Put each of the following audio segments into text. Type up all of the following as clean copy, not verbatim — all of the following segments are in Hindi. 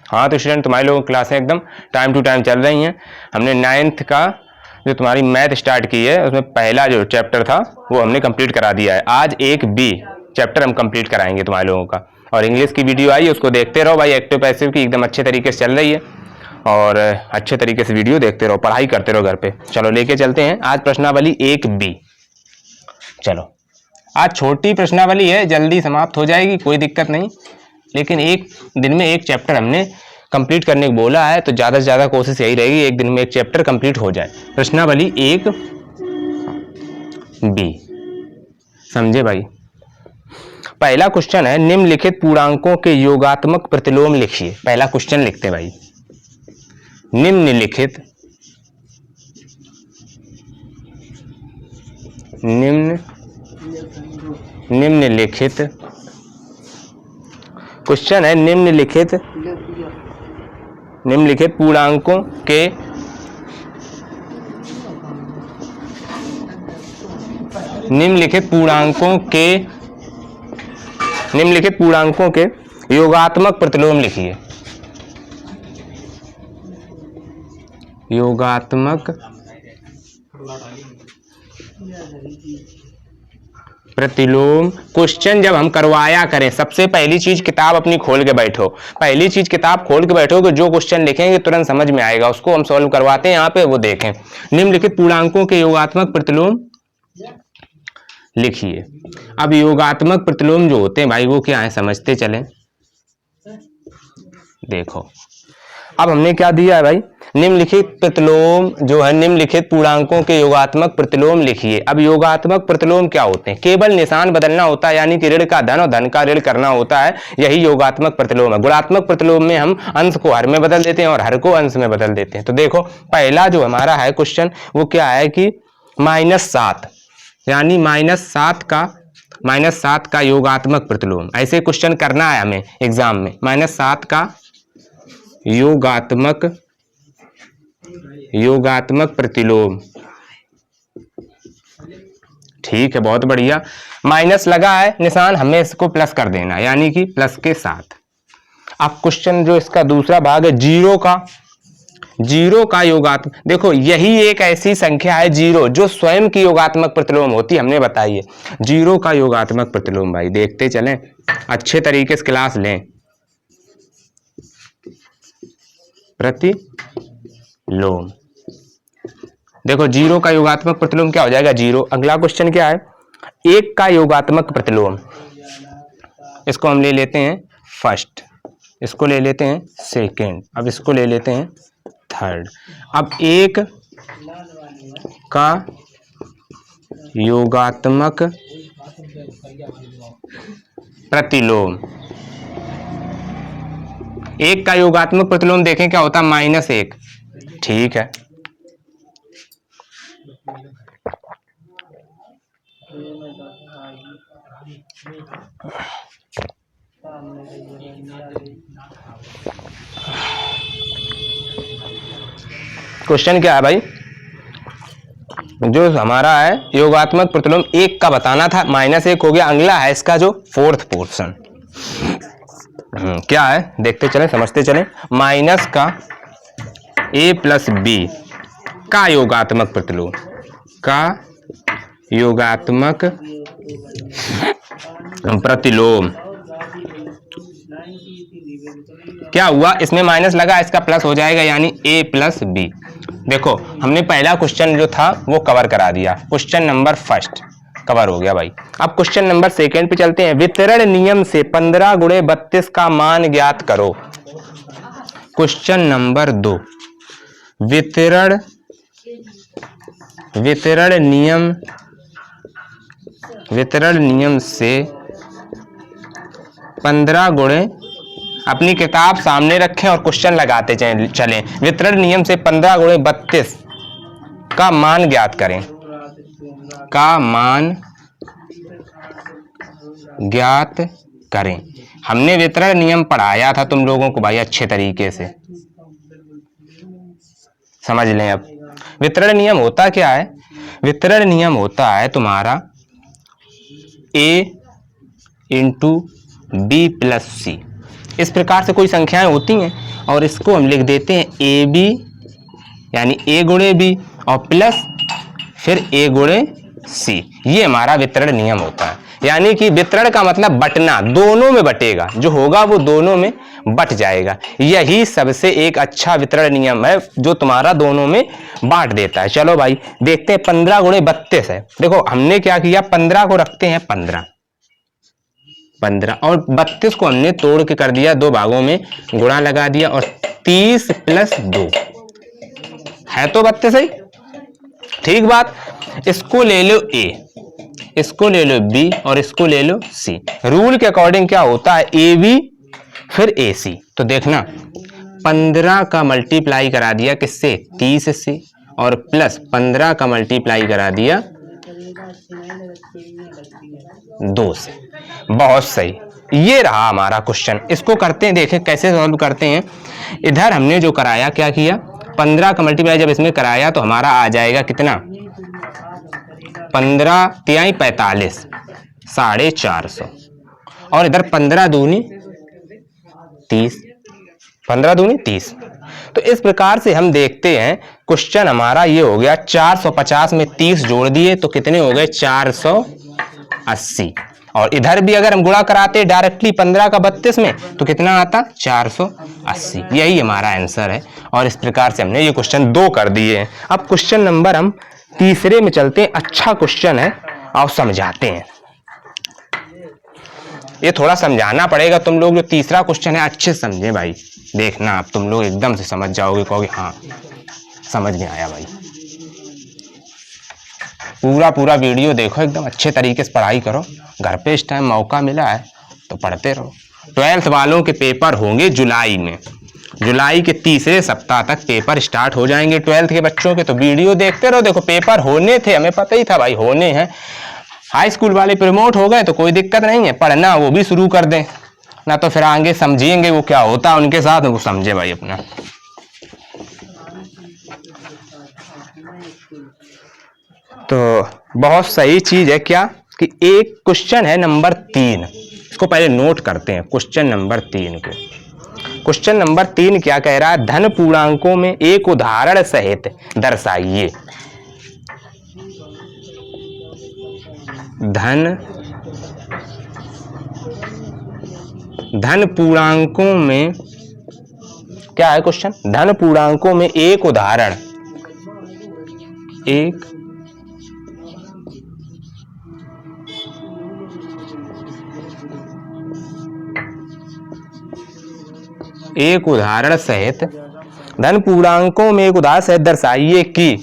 हाँ तो स्टूडेंट तुम्हारे लोगों की क्लासें एकदम टाइम टू टाइम चल रही हैं। हमने 9th का जो तुम्हारी मैथ स्टार्ट की है उसमें पहला जो चैप्टर था वो हमने कंप्लीट करा दिया है। आज एक बी चैप्टर हम कंप्लीट कराएंगे तुम्हारे लोगों का। और इंग्लिश की वीडियो आई है उसको देखते रहो भाई, एक्टिव पैसिव की एकदम अच्छे तरीके से चल रही है और अच्छे तरीके से वीडियो देखते रहो, पढ़ाई करते रहो घर पे। चलो लेके चलते हैं आज प्रश्नावली 1B। चलो आज छोटी प्रश्नावली है, जल्दी समाप्त हो जाएगी, कोई दिक्कत नहीं, लेकिन एक दिन में एक चैप्टर हमने कंप्लीट करने को बोला है तो ज़्यादा से ज़्यादा कोशिश यही रहेगी एक दिन में एक चैप्टर कंप्लीट हो जाए। प्रश्नावली 1B समझे भाई। पहला क्वेश्चन है निम्नलिखित पूर्णांकों के योगात्मक प्रतिलोम लिखिए। पहला क्वेश्चन लिखते हैं भाई, निम्नलिखित क्वेश्चन है निम्नलिखित पूर्णांकों के योगात्मक प्रतिलोम लिखिए। योगात्मक प्रतिलोम क्वेश्चन जब हम करवाया करें, सबसे पहली चीज किताब अपनी खोल के बैठो। पहली चीज किताब खोल के बैठोगे, जो क्वेश्चन लिखेंगे तुरंत समझ में आएगा, उसको हम सॉल्व करवाते हैं यहाँ पे, वो देखें। निम्नलिखित पूर्णांकों के योगात्मक प्रतिलोम लिखिए। अब योगात्मक प्रतिलोम जो होते हैं भाई वो क्या है समझते चलें। देखो अब हमने क्या दिया है भाई, निम्नलिखित प्रतिलोम जो है निम्नलिखित पूर्णांकों के योगात्मक प्रतिलोम लिखिए। अब योगात्मक प्रतिलोम क्या होते हैं, केवल निशान बदलना होता है, यानी कि ऋण का धन और धन का ऋण करना होता है, यही योगात्मक प्रतिलोम है। गुणात्मक प्रतिलोम में हम अंश को हर में बदल देते हैं और हर को अंश में बदल देते हैं। तो देखो पहला जो हमारा है क्वेश्चन वो क्या है कि -7 यानी -7 का योगात्मक प्रतिलोम, ऐसे क्वेश्चन करना है हमें एग्जाम में। -7 का योगात्मक प्रतिलोम, ठीक है बहुत बढ़िया। माइनस लगा है निशान, हमें इसको प्लस कर देना यानी कि प्लस के साथ। अब क्वेश्चन जो इसका दूसरा भाग है जीरो का योगात्मक, देखो यही एक ऐसी संख्या है जीरो जो स्वयं की योगात्मक प्रतिलोम होती है, हमने बताई है। जीरो का योगात्मक प्रतिलोम भाई देखते चलें, अच्छे तरीके से क्लास लें। प्रतिलोम देखो जीरो का योगात्मक प्रतिलोम क्या हो जाएगा, जीरो। अगला क्वेश्चन क्या है, 1 का योगात्मक प्रतिलोम, इसको हम ले लेते हैं फर्स्ट, इसको ले लेते हैं सेकंड, अब इसको ले लेते हैं थर्ड। अब 1 का योगात्मक प्रतिलोम, 1 का योगात्मक प्रतिलोम देखें क्या होता है, -1, ठीक है। क्वेश्चन क्या है भाई, जो हमारा है योगात्मक प्रतिलोम 1 का बताना था, -1 हो गया। अगला है इसका जो फोर्थ पोर्शन, क्या है देखते चलें समझते चलें। माइनस का a + b का योगात्मक प्रतिलोम, का योगात्मक प्रतिलोम क्या हुआ, इसमें माइनस लगा, इसका प्लस हो जाएगा यानी a + b। देखो हमने पहला क्वेश्चन जो था वो कवर करा दिया, क्वेश्चन नंबर फर्स्ट कवर हो गया भाई। अब क्वेश्चन नंबर सेकंड पे चलते हैं। वितरण नियम से 15 × 32 का मान ज्ञात करो। क्वेश्चन नंबर 2, वितरण नियम से 15 गुणे, अपनी किताब सामने रखें और क्वेश्चन लगाते चलें। वितरण नियम से 15 × 32 का मान ज्ञात करें, का मान ज्ञात करें। हमने वितरण नियम पढ़ाया था तुम लोगों को भाई, अच्छे तरीके से समझ लें। अब वितरण नियम होता क्या है, वितरण नियम होता है तुम्हारा a × b + c। इस प्रकार से कोई संख्याएं होती हैं और इसको हम लिख देते हैं ए बी, यानी ए गुणे बी और प्लस फिर ए गुणे सी। ये हमारा वितरण नियम होता है, यानी कि वितरण का मतलब बटना, दोनों में बटेगा, जो होगा वो दोनों में बट जाएगा। यही सबसे एक अच्छा वितरण नियम है जो तुम्हारा दोनों में बांट देता है। चलो भाई देखते हैं 15 गुणे 32 है। देखो हमने क्या किया, 15 को रखते हैं 15 और 32 को हमने तोड़ के कर दिया 2 भागों में, गुणा लगा दिया और 30 प्लस 2 है तो 32 ही। ठीक बात, इसको ले लो ए, इसको ले लो बी और इसको ले लो सी। रूल के अकॉर्डिंग क्या होता है, ए बी फिर ए सी। तो देखना 15 का मल्टीप्लाई करा दिया किससे, 30 से, और प्लस 15 का मल्टीप्लाई करा दिया 2 से। बहुत सही, ये रहा हमारा क्वेश्चन। इसको करते हैं, देखें कैसे सॉल्व करते हैं। इधर हमने जो कराया, क्या किया, 15 का मल्टीप्लाई जब इसमें कराया तो हमारा आ जाएगा कितना, 15 तिहाई 45, 450, और इधर 15 दूनी 30, 15 दूनी 30। तो इस प्रकार से हम देखते हैं क्वेश्चन हमारा ये हो गया। 450 में 30 जोड़ दिए तो कितने हो गए, 480। और इधर भी अगर हम गुणा कराते डायरेक्टली 15 का 32 में तो कितना आता, 480। यही हमारा आंसर है। और इस प्रकार से हमने ये क्वेश्चन 2 कर दिए हैं। अब क्वेश्चन नंबर हम तीसरे में चलते हैं। अच्छा क्वेश्चन है, आओ समझाते हैं। ये थोड़ा समझाना पड़ेगा तुम लोग, जो तीसरा क्वेश्चन है अच्छे से समझे भाई। देखना आप तुम लोग एकदम से समझ जाओगे, कहोगे हाँ समझ में आया भाई। पूरा वीडियो देखो, एकदम अच्छे तरीके से पढ़ाई करो। घर पे इस टाइम मौका मिला है तो पढ़ते रहो। 12th वालों के पेपर होंगे जुलाई में, जुलाई के तीसरे सप्ताह तक पेपर स्टार्ट हो जाएंगे 12th के बच्चों के। तो वीडियो देखते रहो। देखो पेपर होने थे, हमें पता ही था भाई होने हैं। हाई स्कूल वाले प्रमोट हो गए तो कोई दिक्कत नहीं है, पढ़ना वो भी शुरू कर दें ना, तो फिर आगे समझेंगे वो क्या होता है उनके साथ, वो समझे भाई अपना। तो बहुत सही चीज है क्या कि एक क्वेश्चन है नंबर 3, इसको पहले नोट करते हैं। क्वेश्चन नंबर 3 को, क्वेश्चन नंबर 3 क्या कह रहा है, धन पूर्णांकों में एक उदाहरण सहित दर्शाइए। धन पूर्णांकों में क्या है क्वेश्चन, धन पूर्णांकों में एक उदाहरण, एक उदाहरण सहित, धन पूर्णांकों में एक उदाहरण सहित दर्शाइए कि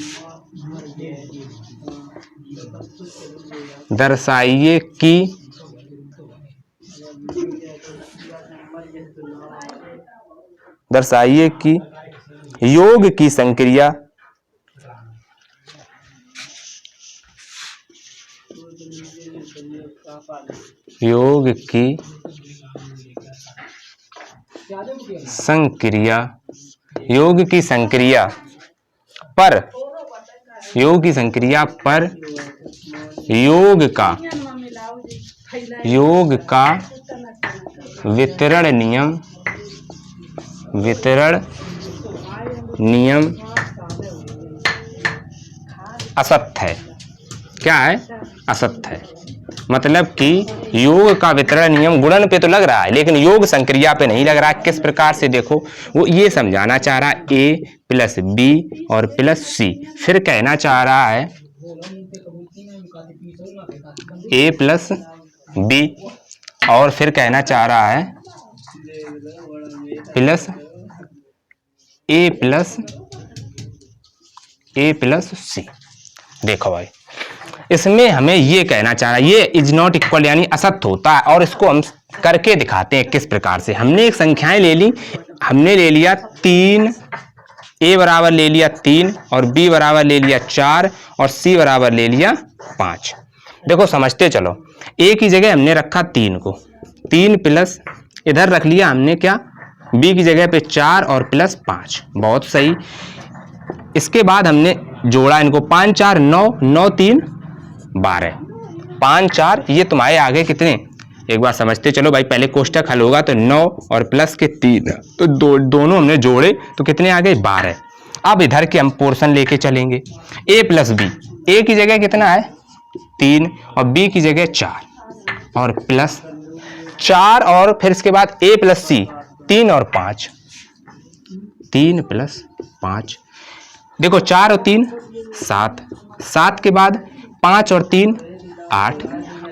योग की संक्रिया पर योग का वितरण नियम असत्य है। क्या है, असत्य है। मतलब कि योग का वितरण नियम गुणन पे तो लग रहा है लेकिन योग संक्रिया पे नहीं लग रहा है। किस प्रकार से, देखो वो ये समझाना चाह रहा है a प्लस बी और प्लस सी, फिर कहना चाह रहा है a प्लस बी और फिर कहना चाह रहा है प्लस a प्लस सी। देखो भाई इसमें हमें ये कहना चाह रहा है ये इज नॉट इक्वल यानी असत्य होता है, और इसको हम करके दिखाते हैं किस प्रकार से। हमने एक संख्याएं ले ली, हमने ले लिया 3, a बराबर ले लिया 3 और b बराबर ले लिया 4 और c बराबर ले लिया 5। देखो समझते चलो, a की जगह हमने रखा 3 को, 3 प्लस इधर रख लिया हमने क्या, b की जगह पे 4 और प्लस 5। बहुत सही। इसके बाद हमने जोड़ा इनको, 5 4 9, 9 3 12, 5 4 ये तुम्हारे आगे कितने एक बार समझते चलो भाई। पहले कोष्टक हल होगा तो 9 और प्लस के 3, तो दोनों हमने जोड़े तो कितने आ गए 12। अब इधर के हम पोर्शन लेके चलेंगे। a प्लस बी, ए की जगह कितना है 3 और बी की जगह 4 और प्लस 4 और फिर इसके बाद a प्लस सी 3 और 5, 3 प्लस 5, देखो 4 और 3 7, 7 के बाद 5 और 3 8,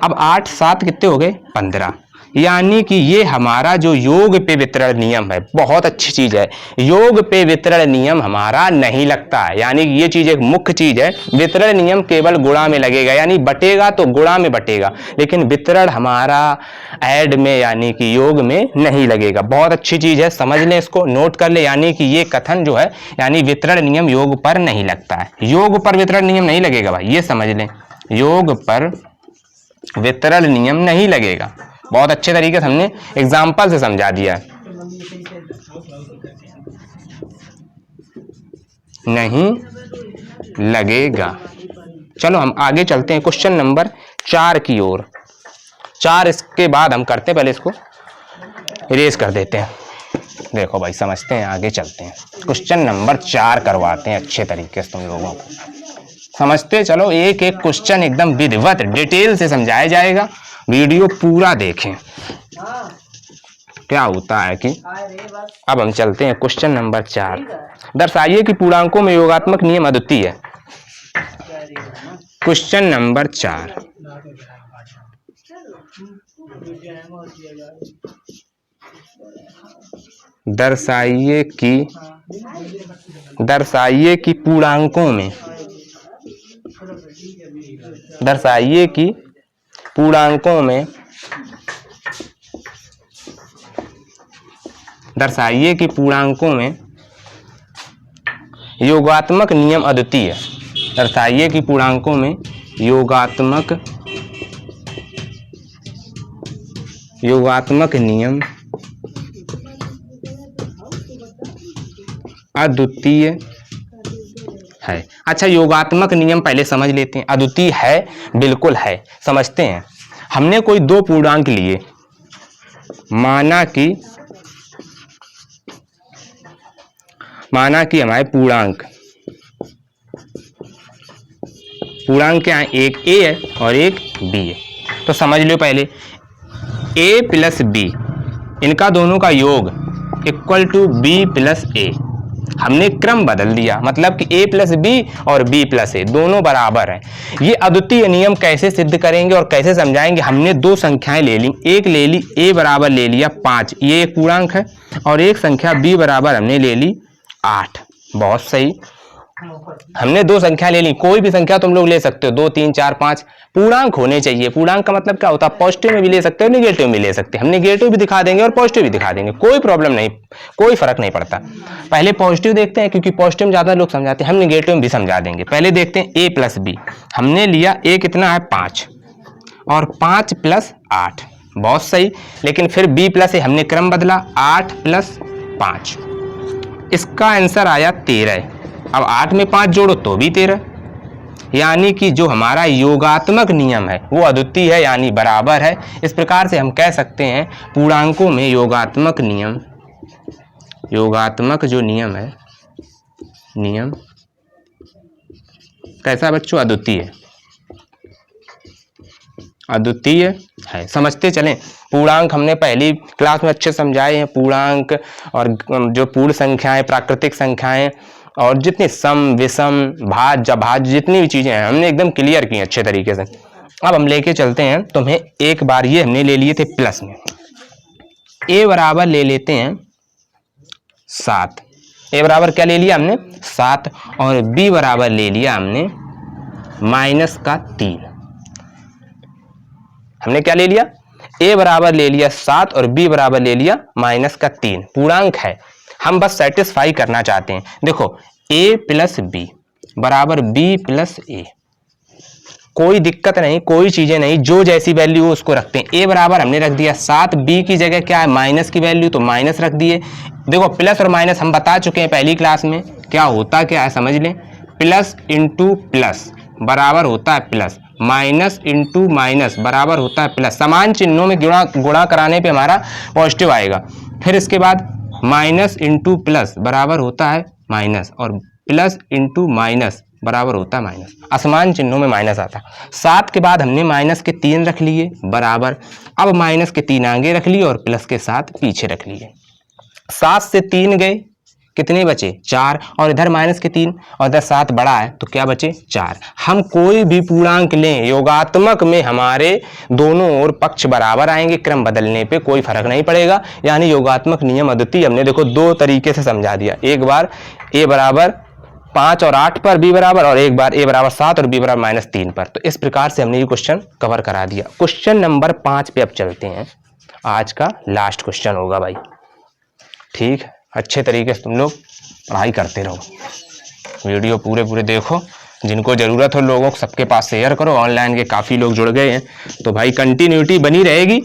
अब 8 7 कितने हो गए 15। यानी कि ये हमारा जो योग पे वितरण नियम है, बहुत अच्छी चीज है। योग पे वितरण नियम हमारा नहीं लगता है, यानी कि ये चीज एक मुख्य चीज है। वितरण नियम केवल गुणा में लगेगा, यानी बटेगा तो गुणा में बटेगा, लेकिन वितरण हमारा ऐड में यानी कि योग में नहीं लगेगा। बहुत अच्छी चीज है, समझ लें, इसको नोट कर ले। यानी कि ये कथन जो है यानी वितरण नियम योग पर नहीं लगता है। योग पर वितरण नियम नहीं लगेगा भाई, ये समझ लें, योग पर वितरण नियम नहीं लगेगा। बहुत अच्छे तरीके से हमने एग्जाम्पल से समझा दिया है। नहीं लगेगा। चलो हम आगे चलते हैं क्वेश्चन नंबर 4 की ओर। 4 इसके बाद हम करते हैं, पहले इसको इरेज कर देते हैं। देखो भाई समझते हैं, आगे चलते हैं। क्वेश्चन नंबर 4 करवाते हैं अच्छे तरीके से तुम लोगों को। समझते चलो, एक एक क्वेश्चन एकदम विधिवत डिटेल से समझाया जाएगा। वीडियो पूरा देखें। क्या होता है कि अब हम चलते हैं क्वेश्चन नंबर 4। दर्शाइए कि पूर्णांकों में योगात्मक नियम अद्वितीय है। क्वेश्चन नंबर 4, दर्शाइए कि पूर्णांकों में योगात्मक नियम अद्वितीय है। दर्शाइए कि पूर्णांकों में योगात्मक नियम अद्वितीय है। अच्छा, योगात्मक नियम पहले समझ लेते हैं। अद्वितीय है, बिल्कुल है, समझते हैं। हमने कोई दो पूर्णांक लिए, माना कि हमारे पूर्णांक क्या है, एक a है और एक b है। तो समझ लो पहले a प्लस b, इनका दोनों का योग equal to b plus a। हमने क्रम बदल दिया, मतलब कि a प्लस बी और b प्लस a दोनों बराबर हैं। ये अद्वितीय नियम कैसे सिद्ध करेंगे और कैसे समझाएंगे? हमने दो संख्याएं ले ली, एक ले ली a बराबर ले लिया 5, ये एक पूर्णांक है, और एक संख्या b बराबर हमने ले ली 8। बहुत सही, हमने दो संख्या ले ली। कोई भी संख्या तुम लोग ले सकते हो, 2 3 4 5, पूर्णांक होने चाहिए। पूर्णांक का मतलब क्या होता है? पॉजिटिव में भी ले सकते हो, नेगेटिव में ले सकते हैं। हम नेगेटिव भी दिखा देंगे और पॉजिटिव भी दिखा देंगे, कोई प्रॉब्लम नहीं, कोई फर्क नहीं पड़ता। पहले पॉजिटिव देखते हैं, क्योंकि पॉजिटिव में ज्यादा लोग समझाते हैं। हम नेगेटिव में भी समझा देंगे। पहले देखते हैं a प्लस बी। हमने लिया a कितना है 5 और 5 प्लस 8, बहुत सही। लेकिन फिर b प्लस a हमने क्रम बदला, 8 प्लस 5, इसका आंसर आया 13। अब 8 में 5 जोड़ो तो भी 13। यानी कि जो हमारा योगात्मक नियम है वो अद्वितीय है, यानी बराबर है। इस प्रकार से हम कह सकते हैं पूर्णांकों में योगात्मक जो नियम है, नियम कैसा बच्चों? अद्वितीय है। समझते चलें, पूर्णांक हमने पहली क्लास में अच्छे समझाए हैं। पूर्णांक और जो पूर्ण संख्याएं, प्राकृतिक संख्याएं, और जितनी सम विषम भाज्य भाज्य जितनी भी चीजें हैं हमने एकदम क्लियर की अच्छे तरीके से। अब हम लेके चलते हैं तुम्हें एक बार, ये हमने ले लिए थे प्लस में, a बराबर ले लेते हैं 7। a बराबर क्या ले लिया हमने? 7। और b बराबर ले लिया हमने -3। हमने क्या ले लिया? a बराबर ले लिया 7 और b बराबर ले लिया -3। पूर्णांक है, हम बस सेटिस्फाई करना चाहते हैं। देखो a प्लस बी बराबर b प्लस a, कोई दिक्कत नहीं, कोई चीजें नहीं, जो जैसी वैल्यू हो उसको रखते हैं। a बराबर हमने रख दिया 7, b की जगह क्या है माइनस की वैल्यू, तो माइनस रख दिए। देखो प्लस और माइनस हम बता चुके हैं पहली क्लास में, क्या होता क्या है समझ लें। प्लस इंटू प्लस बराबर होता है प्लस, माइनस इंटू माइनस बराबर होता है प्लस, समान चिन्हों में गुणा कराने पे हमारा पॉजिटिव आएगा। फिर इसके बाद माइनस इंटू प्लस बराबर होता है माइनस, और प्लस इंटू माइनस बराबर होता है माइनस, असमान चिन्हों में माइनस आता है। 7 के बाद हमने माइनस के 3 रख लिए बराबर, अब माइनस के 3 आगे रख लिए और प्लस के 7 पीछे रख लिए। 7 से 3 गए, कितने बचे 4, और इधर माइनस के 3 और इधर 7 बड़ा है तो क्या बचे 4। हम कोई भी पूर्णांक लें योगात्मक में हमारे दोनों ओर पक्ष बराबर आएंगे, क्रम बदलने पे कोई फर्क नहीं पड़ेगा। यानी योगात्मक नियम अद्वितीय हमने देखो 2 तरीके से समझा दिया, एक बार a बराबर 5 और 8 पर b बराबर, और एक बार a बराबर 7 और b बराबर -3 पर। तो इस प्रकार से हमने ये क्वेश्चन कवर करा दिया। क्वेश्चन नंबर 5 पे अब चलते हैं, आज का लास्ट क्वेश्चन होगा भाई। ठीक, अच्छे तरीके से तुम लोग पढ़ाई करते रहो, वीडियो पूरे देखो, जिनको ज़रूरत हो लोगों को सबके पास शेयर करो। ऑनलाइन के काफ़ी लोग जुड़ गए हैं तो भाई कंटिन्यूटी बनी रहेगी,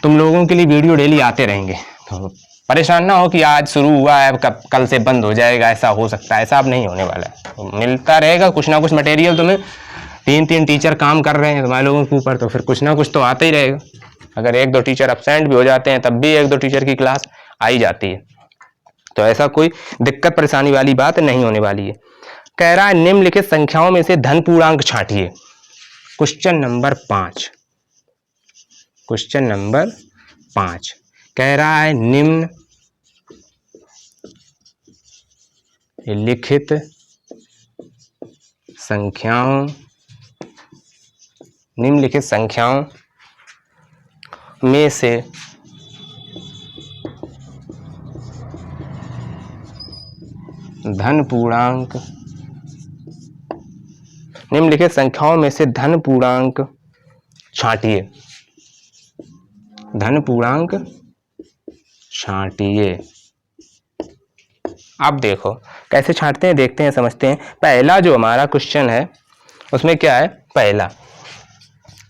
तुम लोगों के लिए वीडियो डेली आते रहेंगे। तो परेशान ना हो कि आज शुरू हुआ है कल से बंद हो जाएगा, ऐसा हो सकता है, ऐसा अब नहीं होने वाला है। तो मिलता रहेगा कुछ ना कुछ मटेरियल, तुम्हें 3 टीचर काम कर रहे हैं तुम्हारे लोगों के ऊपर, तो फिर कुछ ना कुछ तो आता ही रहेगा। अगर 1-2 टीचर एब्सेंट भी हो जाते हैं तब भी 1-2 टीचर की क्लास आ ही जाती है, तो ऐसा कोई दिक्कत परेशानी वाली बात नहीं होने वाली है। कह रहा है निम्नलिखित संख्याओं में से धन पूर्णांक छांटिए। क्वेश्चन नंबर 5, क्वेश्चन नंबर 5 कह रहा है निम्नलिखित संख्याओं में से धन पूर्णांक, निम्नलिखित संख्याओं में से धन पूर्णांक छांटिए। धन पूर्णांक छांटिए। अब देखो कैसे छांटते हैं, देखते हैं, समझते हैं। पहला जो हमारा क्वेश्चन है उसमें क्या है, पहला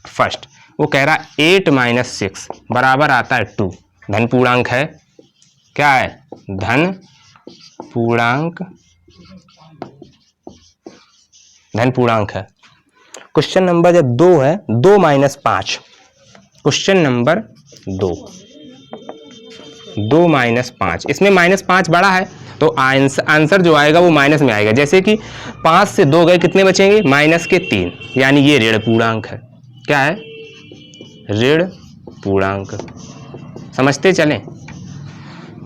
फर्स्ट वो कह रहा है 8 - 6 बराबर आता है 2। धन पूर्णांक है, क्या है, धन पूर्णांक है। क्वेश्चन नंबर जब 2 है, 2 - 5, क्वेश्चन नंबर 2 -5, इसमें -5 बड़ा है तो आंसर जो आएगा वो माइनस में आएगा। जैसे कि 5 से 2 गए, कितने बचेंगे -3, यानी ये ऋण पूर्णांक है। क्या है, ऋण पूर्णांक। समझते चलें,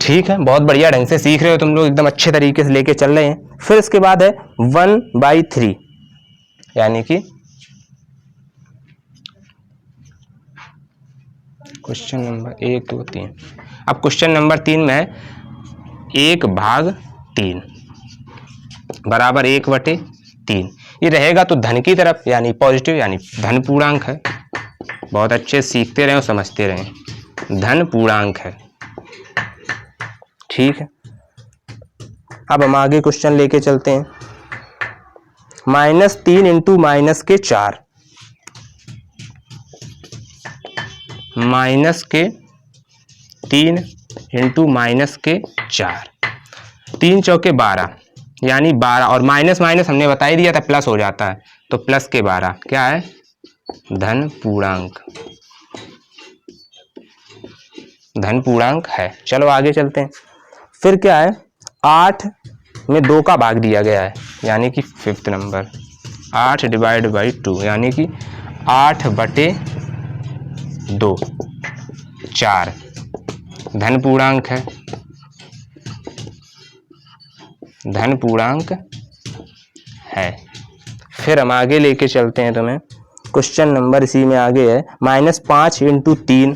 ठीक है, बहुत बढ़िया ढंग से सीख रहे हो तुम लोग, एकदम अच्छे तरीके से लेके चल रहे हैं। फिर इसके बाद है 1/3, यानी कि क्वेश्चन नंबर 1, 2, 3। अब क्वेश्चन नंबर 3 में है 1/3 बराबर 1/3। ये रहेगा तो धन की तरफ, यानी पॉजिटिव, यानी धन पूर्णांक है। बहुत अच्छे सीखते रहे और समझते रहे, धन पूर्णांक है। ठीक है, अब हम आगे क्वेश्चन लेके चलते हैं। -3 × -4, -3 × -4, 3 चौके 12, यानी 12, और माइनस हमने बता ही दिया था प्लस हो जाता है, तो प्लस के 12 क्या है, धन पूर्णांक। धन पूर्णांक है। चलो आगे चलते हैं। फिर क्या है, 8 में 2 का भाग दिया गया है, यानी कि 5th नंबर, 8 / 2, यानी कि 8/2, 4, धन पूर्णांक है। धन पूर्णांक है। फिर हम आगे लेके चलते हैं तुम्हें, क्वेश्चन नंबर इसी में आगे है, -5 × 3,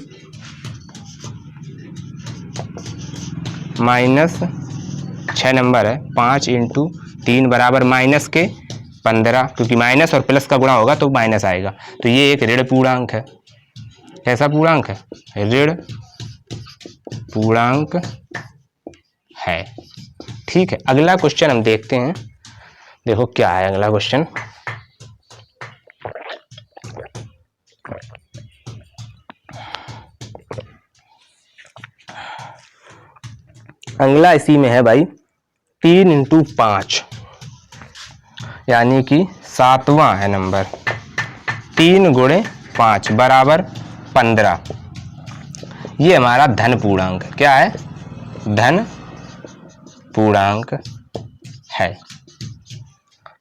-6 नंबर है, 5 × 3 बराबर -15, क्योंकि माइनस और प्लस का गुणा होगा तो माइनस आएगा, तो ये एक ऋण पूर्णांक है। कैसा पूर्णांक है, ऋण पूर्णांक है। ठीक है, अगला क्वेश्चन हम देखते हैं। देखो क्या है अगला क्वेश्चन, अगला इसी में है भाई 3 × 5, यानी कि 7वां है नंबर, 3 गुणे 5 बराबर 15। ये हमारा धन पूर्णांक क्या है, धन पूर्णांक है।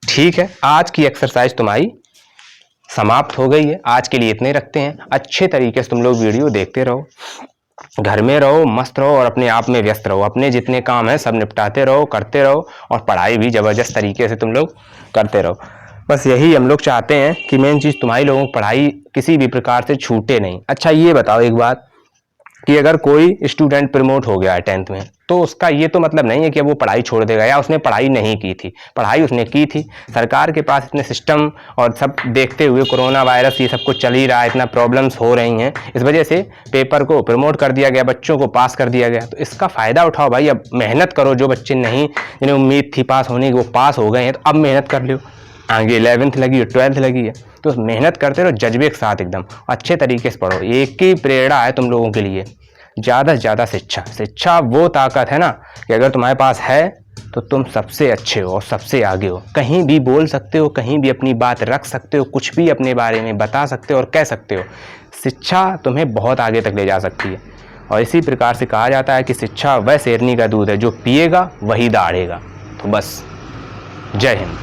ठीक है, आज की एक्सरसाइज तुम्हारी समाप्त हो गई है। आज के लिए इतने रखते हैं। अच्छे तरीके से तुम लोग वीडियो देखते रहो, घर में रहो, मस्त रहो और अपने आप में व्यस्त रहो। अपने जितने काम है सब निपटाते रहो, करते रहो और पढ़ाई भी जबरदस्त तरीके से तुम लोग करते रहो। बस यही हम लोग चाहते हैं कि मेन चीज़ तुम्हारी लोगों की पढ़ाई किसी भी प्रकार से छूटे नहीं। अच्छा ये बताओ एक बात कि अगर कोई स्टूडेंट प्रमोट हो गया है 10th में, तो उसका ये तो मतलब नहीं है कि वो पढ़ाई छोड़ देगा या उसने पढ़ाई नहीं की थी। पढ़ाई उसने की थी। सरकार के पास इतने सिस्टम और सब देखते हुए कोरोना वायरस ये सब कुछ चल ही रहा है, इतना प्रॉब्लम्स हो रही हैं, इस वजह से पेपर को प्रमोट कर दिया गया, बच्चों को पास कर दिया गया। तो इसका फ़ायदा उठाओ भाई, अब मेहनत करो। जो बच्चे नहीं, जिन्हें उम्मीद थी पास होने की, वो पास हो गए हैं, तो अब मेहनत कर लो। आगे 11th लगी है, 12th लगी है, तो मेहनत करते रहो जज्बे के साथ, एकदम अच्छे तरीके से पढ़ो। एक ही प्रेरणा है तुम लोगों के लिए, ज़्यादा से ज़्यादा शिक्षा। शिक्षा वो ताकत है ना कि अगर तुम्हारे पास है तो तुम सबसे अच्छे हो और सबसे आगे हो। कहीं भी बोल सकते हो, कहीं भी अपनी बात रख सकते हो, कुछ भी अपने बारे में बता सकते हो और कह सकते हो। शिक्षा तुम्हें बहुत आगे तक ले जा सकती है। और इसी प्रकार से कहा जाता है कि शिक्षा वह शेरनी का दूध है, जो पिएगा वही दाढ़ेगा। तो बस, जय हिंद।